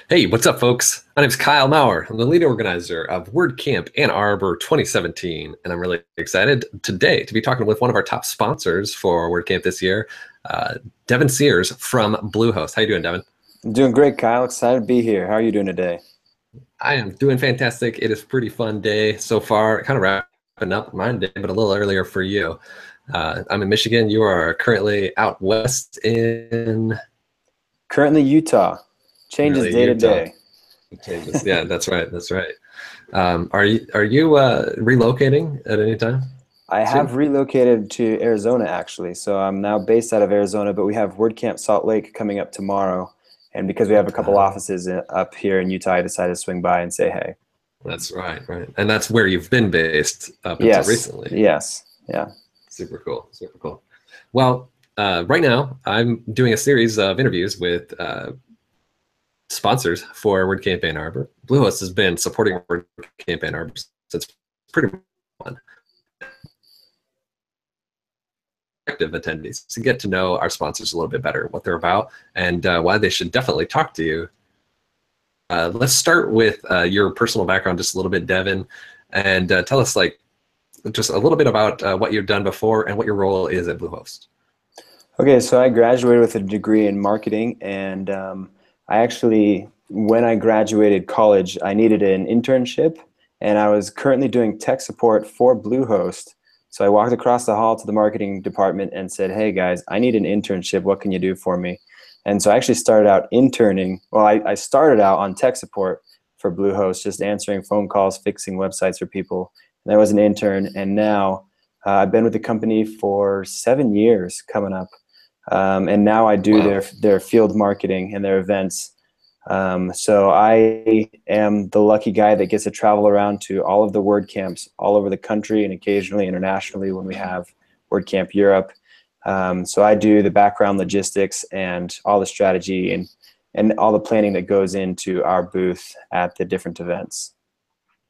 Hey, what's up, folks? My name's Kyle Maurer. I'm the lead organizer of WordCamp Ann Arbor 2017, and I'm really excited today to be talking with one of our top sponsors for WordCamp this year, Devin Sears from Bluehost. How you doing, Devin? I'm doing great, Kyle. Excited to be here. How are you doing today? I am doing fantastic. It is a pretty fun day so far. Kind of wrapping up my day, but a little earlier for you. I'm in Michigan. You are currently out west in Currently Utah. Changes really day to Utah. day. It changes. Yeah, that's right. That's right. Are you relocating at any time I have soon? relocated to Arizona actually, so I'm now based out of Arizona, but we have WordCamp Salt Lake coming up tomorrow. And because we have a couple Uh, offices up here in Utah, I decided to swing by and say hey. that's right, right. And that's where you've been based up until Yes, recently. yes, yeah. Super cool, super cool. Well, right now I'm doing a series of interviews with sponsors for WordCamp Ann Arbor. Bluehost has been supporting WordCamp Ann Arbor since pretty much active attendees to get to know our sponsors a little bit better, what they're about, and why they should definitely talk to you. Let's start with your personal background just a little bit, Devin, and tell us like just a little bit about what you've done before and what your role is at Bluehost. Okay, so I graduated with a degree in marketing, and I actually, when I graduated college, I needed an internship, and I was currently doing tech support for Bluehost. So I walked across the hall to the marketing department and said, "Hey guys, I need an internship. What can you do for me?" And so I actually started out interning. Well, I started out on tech support for Bluehost, just answering phone calls, fixing websites for people. And I was an intern, and now I've been with the company for 7 years coming up. And now I do Wow. their field marketing and their events. So I am the lucky guy that gets to travel around to all of the WordCamps all over the country and occasionally internationally when we have WordCamp Europe. So I do the background logistics and all the strategy and all the planning that goes into our booth at the different events.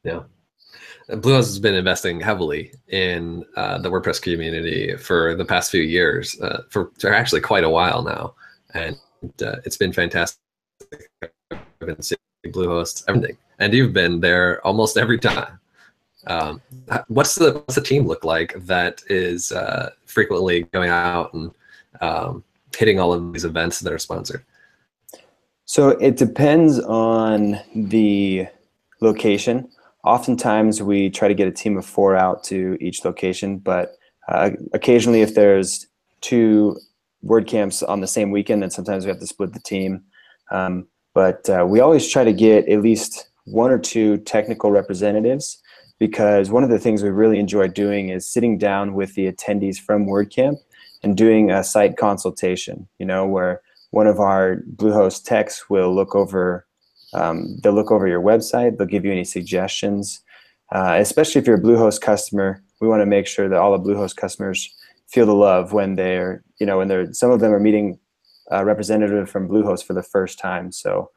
Yeah. Bluehost has been investing heavily in the WordPress community for the past few years, for actually quite a while now, and it's been fantastic. I've been seeing Bluehost everything, and you've been there almost every time. Um, what's the team look like that is frequently going out and hitting all of these events that are sponsored? So it depends on the location. Oftentimes we try to get a team of 4 out to each location, but occasionally if there's 2 WordCamps on the same weekend, then sometimes we have to split the team. But we always try to get at least 1 or 2 technical representatives, because one of the things we really enjoy doing is sitting down with the attendees from WordCamp and doing a site consultation, where one of our Bluehost techs will look over, they'll look over your website, they'll give you any suggestions. Especially if you're a Bluehost customer, we want to make sure that all the Bluehost customers feel the love when some of them are meeting a representative from Bluehost for the first time. So,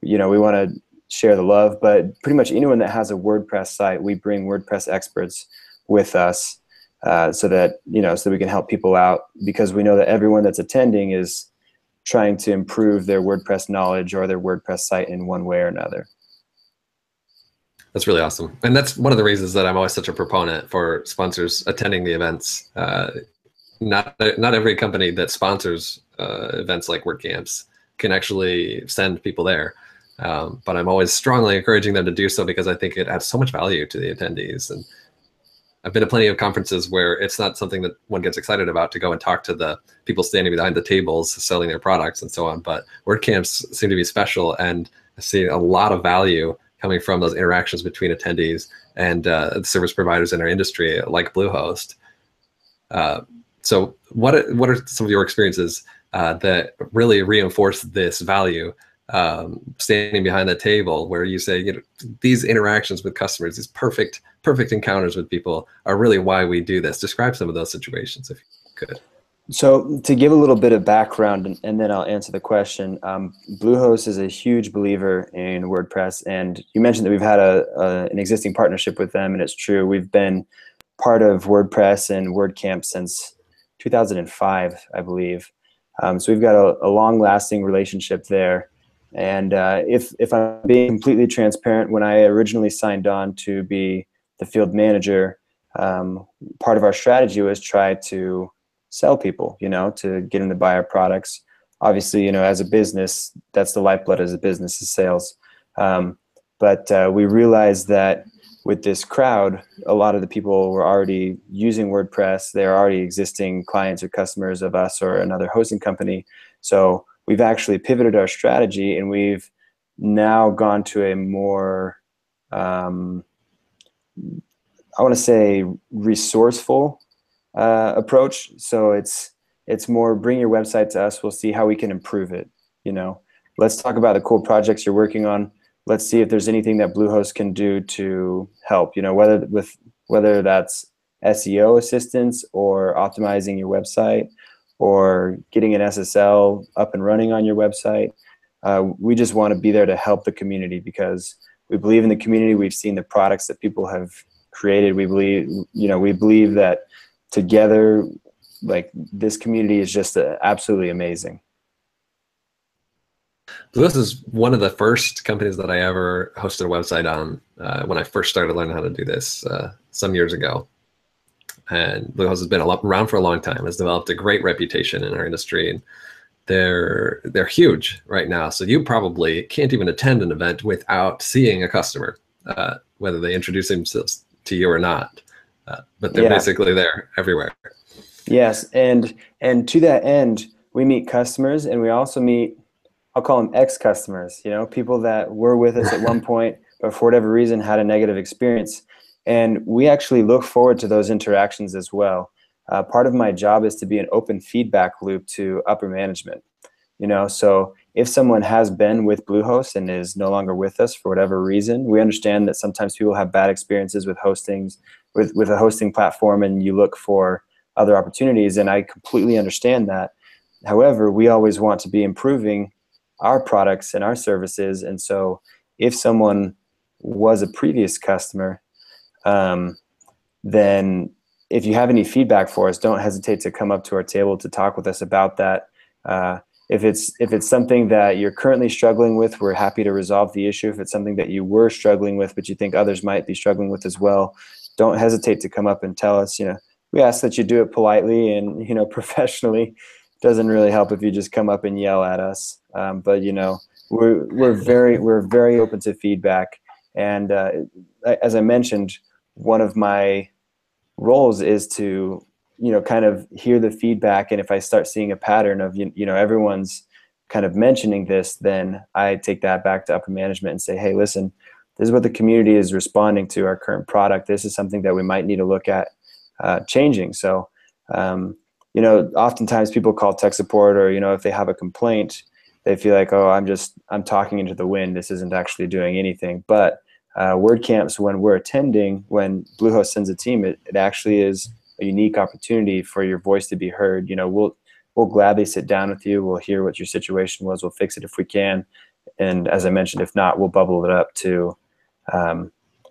we want to share the love, but pretty much anyone that has a WordPress site, we bring WordPress experts with us so that we can help people out, because we know that everyone that's attending is trying to improve their WordPress knowledge or their WordPress site in one way or another. That's really awesome, and that's one of the reasons that I'm always such a proponent for sponsors attending the events. Not every company that sponsors events like WordCamps can actually send people there, but I'm always strongly encouraging them to do so because I think it adds so much value to the attendees. And I've been to plenty of conferences where it's not something that one gets excited about to go and talk to the people standing behind the tables selling their products and so on. But WordCamps seem to be special, and I see a lot of value coming from those interactions between attendees and the service providers in our industry, like Bluehost. So what are some of your experiences that really reinforce this value, standing behind the table, where you say, these interactions with customers, these perfect encounters with people are really why we do this? Describe some of those situations if you could. So to give a little bit of background, and then I'll answer the question, Bluehost is a huge believer in WordPress, and you mentioned that we've had an existing partnership with them, and it's true. We've been part of WordPress and WordCamp since 2005, I believe. So we've got a long-lasting relationship there. And if I'm being completely transparent, when I originally signed on to be the field manager, part of our strategy was try to sell people, to get them to buy our products. Obviously, as a business, that's the lifeblood as a business is sales. But we realized that with this crowd, a lot of the people were already using WordPress. They're already existing clients or customers of us or another hosting company. So we've actually pivoted our strategy, and we've now gone to a more, I want to say, resourceful approach. So it's more bring your website to us. We'll see how we can improve it. Let's talk about the cool projects you're working on. Let's see if there's anything that Bluehost can do to help. Whether that's SEO assistance or optimizing your website or getting an SSL up and running on your website. We just want to be there to help the community because we believe in the community. We've seen the products that people have created. We believe that together, like, this community is just absolutely amazing. Bluehost is one of the first companies that I ever hosted a website on when I first started learning how to do this some years ago. And Bluehost has been around for a long time, has developed a great reputation in our industry, and they're huge right now. So you probably can't even attend an event without seeing a customer, whether they introduce themselves to you or not. But they're basically there everywhere. Yes, and to that end, we meet customers, and we also meet, I'll call them ex-customers, people that were with us at one point, but for whatever reason had a negative experience. And we actually look forward to those interactions as well. Part of my job is to be an open feedback loop to upper management. So if someone has been with Bluehost and is no longer with us for whatever reason, we understand that sometimes people have bad experiences with with a hosting platform, and you look for other opportunities, and I completely understand that. However, we always want to be improving our products and our services, and so if someone was a previous customer, then if you have any feedback for us, don't hesitate to come up to our table to talk with us about that. If it's something that you're currently struggling with, we're happy to resolve the issue. If it's something that you were struggling with, but you think others might be struggling with as well, don't hesitate to come up and tell us. We ask that you do it politely and professionally. It doesn't really help if you just come up and yell at us. But we're very open to feedback. And as I mentioned, one of my roles is to kind of hear the feedback, and if I start seeing a pattern of everyone's kind of mentioning this, then I take that back to upper management and say, hey, listen, this is what the community is responding to our current product. This is something that we might need to look at changing. So oftentimes people call tech support, or if they have a complaint, they feel like, oh, I'm talking into the wind. This isn't actually doing anything. But WordCamps, when we're attending, when Bluehost sends a team, it actually is a unique opportunity for your voice to be heard. We'll gladly sit down with you. We'll hear what your situation was. We'll fix it if we can. And as I mentioned, if not, we'll bubble it up to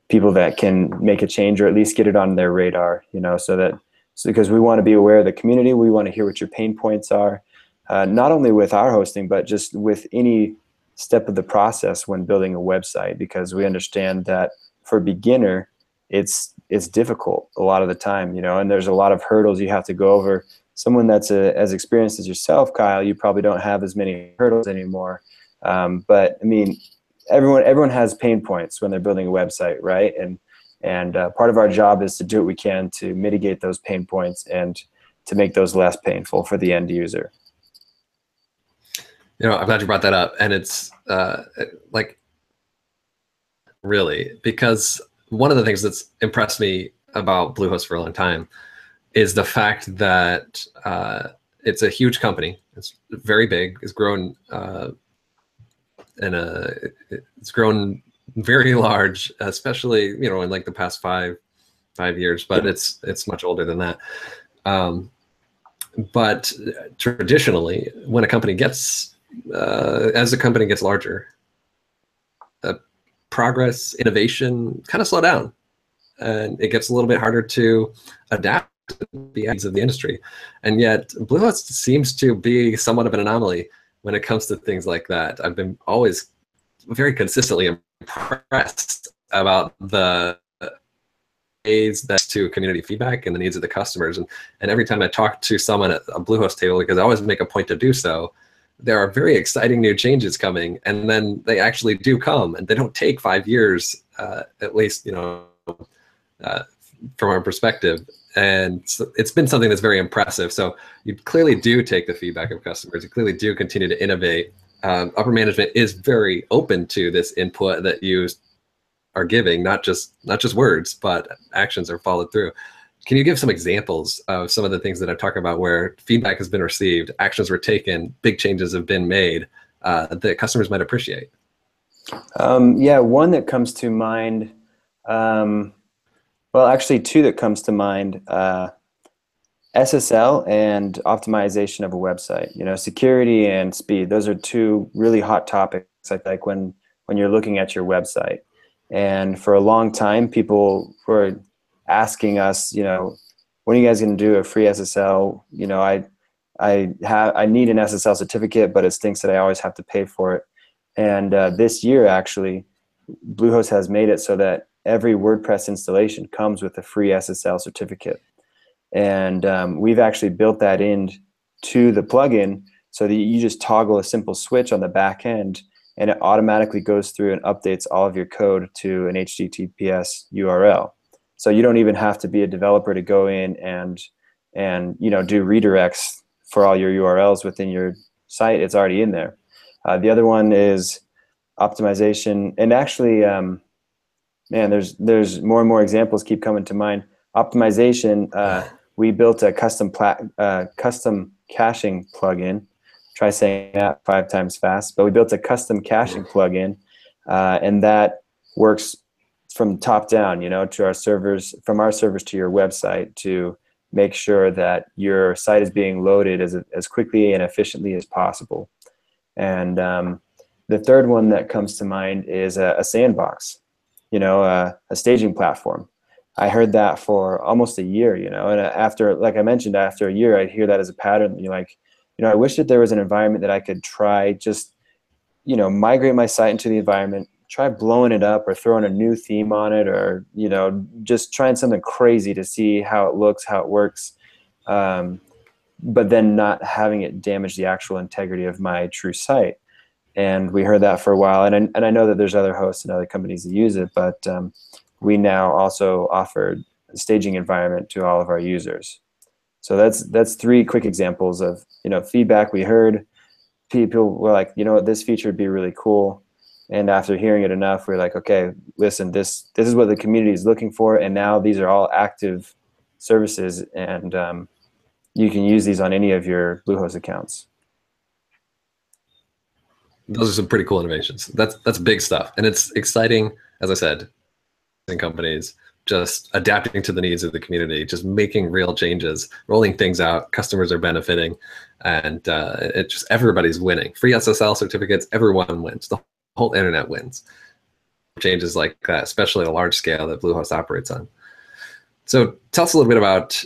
people that can make a change, or at least get it on their radar, because we want to be aware of the community. We want to hear what your pain points are, not only with our hosting, but just with any step of the process when building a website, because we understand that for a beginner, it's difficult a lot of the time, and there's a lot of hurdles you have to go over. Someone that's as experienced as yourself, Kyle, you probably don't have as many hurdles anymore. But I mean, everyone has pain points when they're building a website, right? And part of our job is to do what we can to mitigate those pain points and to make those less painful for the end user. I'm glad you brought that up, and it's really, because one of the things that's impressed me about Bluehost for a long time is the fact that it's a huge company. It's very big. It's grown it's grown very large, especially in like the past five years. But it's much older than that. But traditionally, when a company gets as the company gets larger, progress, innovation kind of slow down, and it gets a little bit harder to adapt to the needs of the industry. And yet Bluehost seems to be somewhat of an anomaly, when it comes to things like that. I've been always very consistently impressed about the aids that to community feedback and the needs of the customers. And every time I talk to someone at a Bluehost table, because I always make a point to do so, there are very exciting new changes coming, and then they actually do come, and they don't take 5 years, at least, from our perspective. And so it's been something that's very impressive. So you clearly do take the feedback of customers. You clearly do continue to innovate. Upper management is very open to this input that you are giving, not just words, but actions are followed through. Can you give some examples of some of the things that I'm talking about where feedback has been received, actions were taken, big changes have been made that customers might appreciate? Yeah, one that comes to mind, well, actually two that comes to mind, SSL and optimization of a website. Security and speed, those are two really hot topics, I think, when you're looking at your website. And for a long time, people were asking us, when are you guys going to do a free SSL? I need an SSL certificate, but it stinks that I always have to pay for it. And this year, actually, Bluehost has made it so that every WordPress installation comes with a free SSL certificate. And we've actually built that into the plugin so that you just toggle a simple switch on the back end, and it automatically goes through and updates all of your code to an HTTPS URL. So you don't even have to be a developer to go in and do redirects for all your URLs within your site. It's already in there. The other one is optimization, and actually, man, there's more and more examples keep coming to mind. Optimization. We built a custom caching plugin. Try saying that 5 times fast. But we built a custom caching plugin, and that works from top down, to our servers, from our servers to your website, to make sure that your site is being loaded as quickly and efficiently as possible. And the third one that comes to mind is a sandbox, a staging platform. I heard that for almost a year, and after, like I mentioned, after a year, I'd hear that as a pattern. You're like, I wish that there was an environment that I could try, just, migrate my site into the environment, try blowing it up or throwing a new theme on it, or, just trying something crazy to see how it looks, how it works, but then not having it damage the actual integrity of my true site. And we heard that for a while, and I know that there's other hosts and other companies that use it, but we now also offer a staging environment to all of our users. So that's 3 quick examples of feedback we heard. People were like, this feature would be really cool, and after hearing it enough, we're like, okay, listen, this is what the community is looking for, and now these are all active services, and you can use these on any of your Bluehost accounts. Those are some pretty cool innovations. That's big stuff, and it's exciting, as I said, in companies just adapting to the needs of the community, just making real changes, rolling things out. Customers are benefiting, and it just everybody's winning. Free SSL certificates, everyone wins. The whole internet wins. Changes like that, especially at a large scale that Bluehost operates on. So tell us a little bit about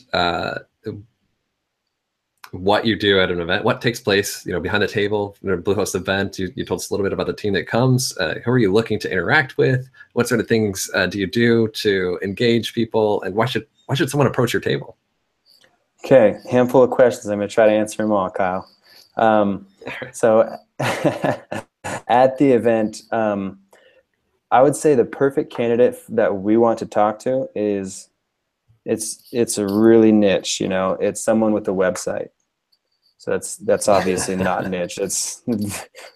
what you do at an event, what takes place, behind the table in a Bluehost event. You told us a little bit about the team that comes. Who are you looking to interact with? What sort of things do you do to engage people? And why should someone approach your table? Okay, handful of questions. I'm going to try to answer them all, Kyle. So at the event, I would say the perfect candidate that we want to talk to is it's a really niche. It's someone with a website. So that's obviously not niche. It's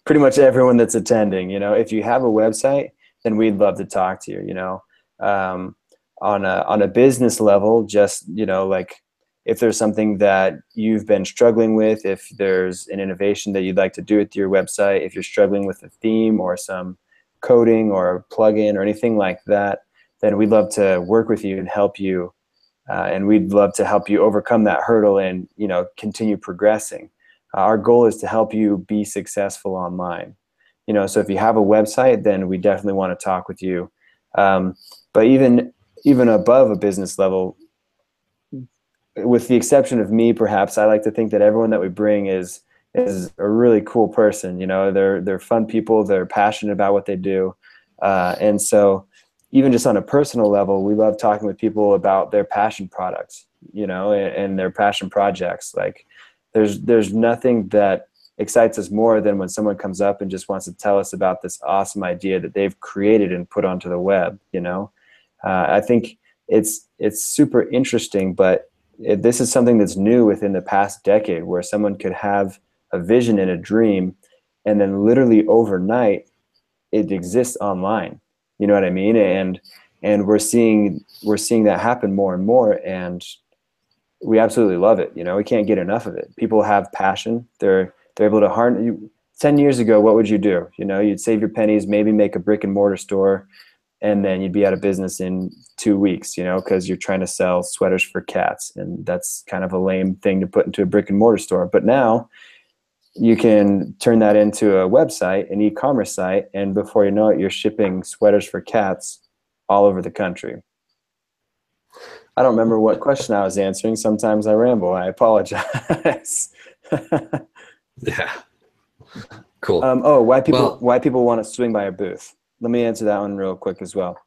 pretty much everyone that's attending. If you have a website, then we'd love to talk to you. On a business level, just like if there's something that you've been struggling with, if there's an innovation that you'd like to do with your website, if you're struggling with a theme or some coding or a plugin or anything like that, then we'd love to work with you and help you. And we'd love to help you overcome that hurdle and continue progressing. Our goal is to help you be successful online. So if you have a website, then we definitely want to talk with you. But even above a business level, with the exception of me, perhaps, I like to think that everyone that we bring is is a really cool person. You know, they're fun people. They're passionate about what they do, and so even just on a personal level, we love talking with people about their passion products, you know, and their passion projects. Like, there's nothing that excites us more than when someone comes up and just wants to tell us about this awesome idea that they've created and put onto the web. You know, I think it's super interesting, but this is something that's new within the past decade, where someone could have a vision and a dream, and then literally overnight it exists online. You know what I mean? And we're seeing that happen more and more, and we absolutely love it. You know, we can't get enough of it. People have passion. They're able to harness. 10 years ago, what would you do? You know, you'd save your pennies, maybe make a brick and mortar store, and then you'd be out of business in 2 weeks, you know, because you're trying to sell sweaters for cats. And that's kind of a lame thing to put into a brick and mortar store. But now you can turn that into a website, an e-commerce site, and before you know it, you're shipping sweaters for cats all over the country. I don't remember what question I was answering. Sometimes I ramble. I apologize. Yeah. Cool. Why people want to swing by our booth? Let me answer that one real quick as well.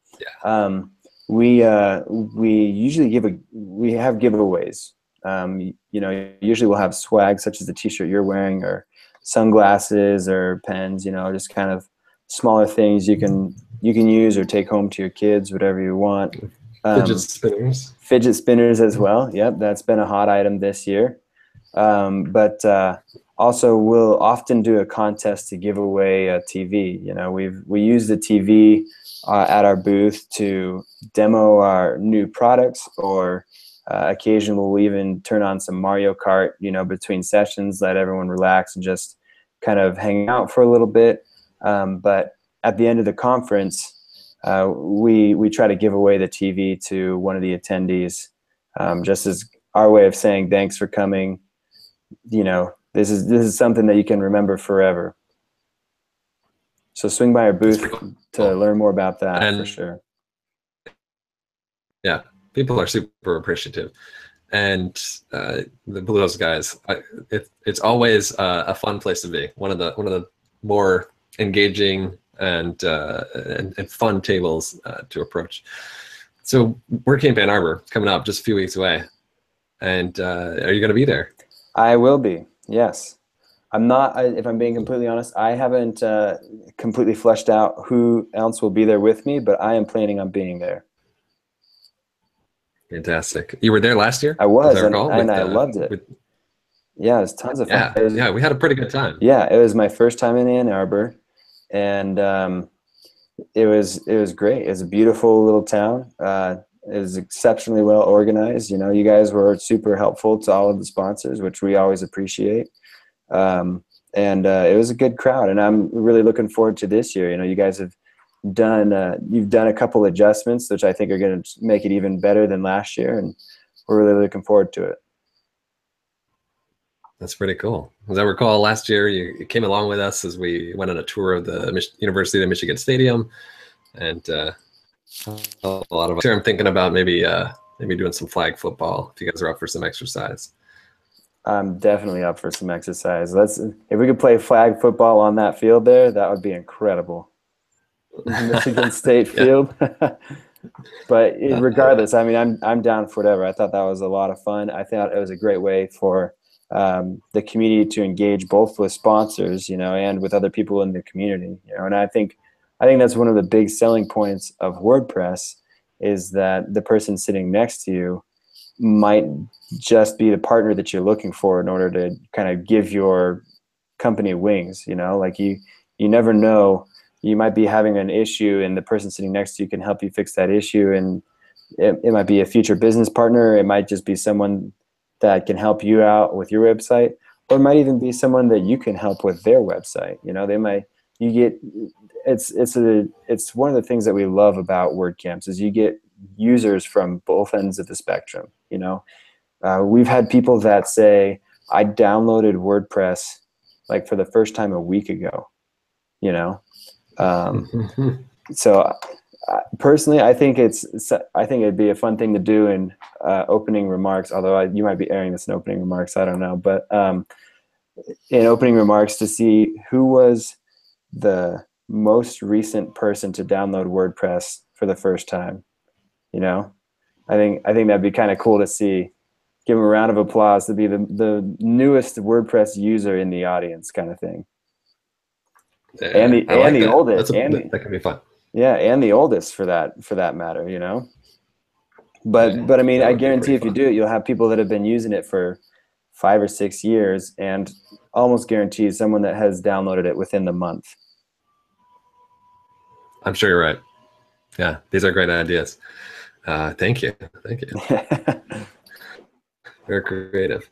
Yeah. We usually we have giveaways. You know, usually we'll have swag such as the t-shirt you're wearing, or sunglasses, or pens, you know, just kind of smaller things you can use or take home to your kids, whatever you want. Fidget spinners. Fidget spinners as well. Yep, that's been a hot item this year. But also we'll often do a contest to give away a TV. You know, we use the TV at our booth to demo our new products, or occasionally we'll even turn on some Mario Kart, you know, between sessions, let everyone relax and just kind of hang out for a little bit. But at the end of the conference, we try to give away the TV to one of the attendees, just as our way of saying thanks for coming. You know, this is something that you can remember forever. So swing by our booth to learn more about that, for sure. Yeah, people are super appreciative, and the Bluehost guys, it's always a fun place to be. One of the more engaging and fun tables to approach. So WordCamp Ann Arbor coming up just a few weeks away, and are you going to be there? I will be. Yes. I'm not. If I'm being completely honest, I haven't completely fleshed out who else will be there with me, but I am planning on being there. Fantastic. You were there last year? I was, and I loved it. Yeah, it was tons of fun. Yeah, we had a pretty good time. Yeah, it was my first time in Ann Arbor, and it was great. It was a beautiful little town. It was exceptionally well organized. You know, you guys were super helpful to all of the sponsors, which we always appreciate. And it was a good crowd, and I'm really looking forward to this year. You know, you guys have you've done a couple adjustments, which I think are going to make it even better than last year, and we're really looking forward to it. That's pretty cool. As I recall, last year you came along with us as we went on a tour of the University of Michigan Stadium, and a lot of. I'm thinking about maybe doing some flag football if you guys are up for some exercise. I'm definitely up for some exercise. If we could play flag football on that field there, that would be incredible. Michigan State field. But regardless, I mean, I'm down for whatever. I thought that was a lot of fun. I thought it was a great way for the community to engage both with sponsors, you know, and with other people in the community, you know. And I think that's one of the big selling points of WordPress, is that the person sitting next to you might just be the partner that you're looking for in order to kind of give your company wings, you know. Like you never know, you might be having an issue and the person sitting next to you can help you fix that issue, and it might be a future business partner, it might just be someone that can help you out with your website, or it might even be someone that you can help with their website. You know, it's one of the things that we love about WordCamps is you get users from both ends of the spectrum. You know, we've had people that say, I downloaded WordPress like for the first time a week ago, you know. So personally, I think it'd be a fun thing to do in opening remarks, although you might be airing this in opening remarks, I don't know. But in opening remarks to see who was the most recent person to download WordPress for the first time. You know, I think that'd be kind of cool to see. Give him a round of applause to be the newest WordPress user in the audience, kind of thing. And I like the that. oldest, That can be fun. yeah, and the oldest for that matter, you know. But Yeah, but I mean, that I would be guarantee pretty if you fun. do it, you'll have people that have been using it for 5 or 6 years, and almost guaranteed someone that has downloaded it within the month. I'm sure you're right. Yeah, these are great ideas. Thank you. Thank you. Very creative.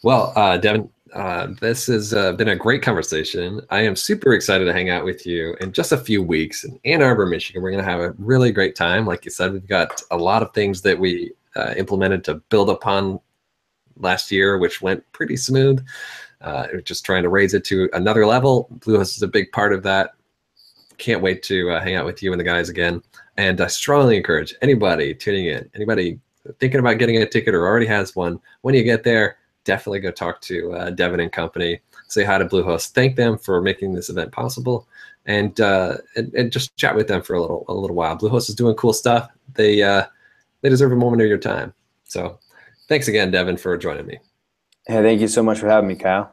Well, Devin, this has been a great conversation. I am super excited to hang out with you in just a few weeks in Ann Arbor, Michigan. We're going to have a really great time. Like you said, we've got a lot of things that we implemented to build upon last year, which went pretty smooth. We're just trying to raise it to another level. Bluehost is a big part of that. Can't wait to hang out with you and the guys again. And I strongly encourage anybody tuning in, anybody thinking about getting a ticket or already has one, when you get there, definitely go talk to Devin and company. Say hi to Bluehost. Thank them for making this event possible, and just chat with them for a little while. Bluehost is doing cool stuff. They deserve a moment of your time. So, thanks again, Devin, for joining me. Hey, thank you so much for having me, Kyle.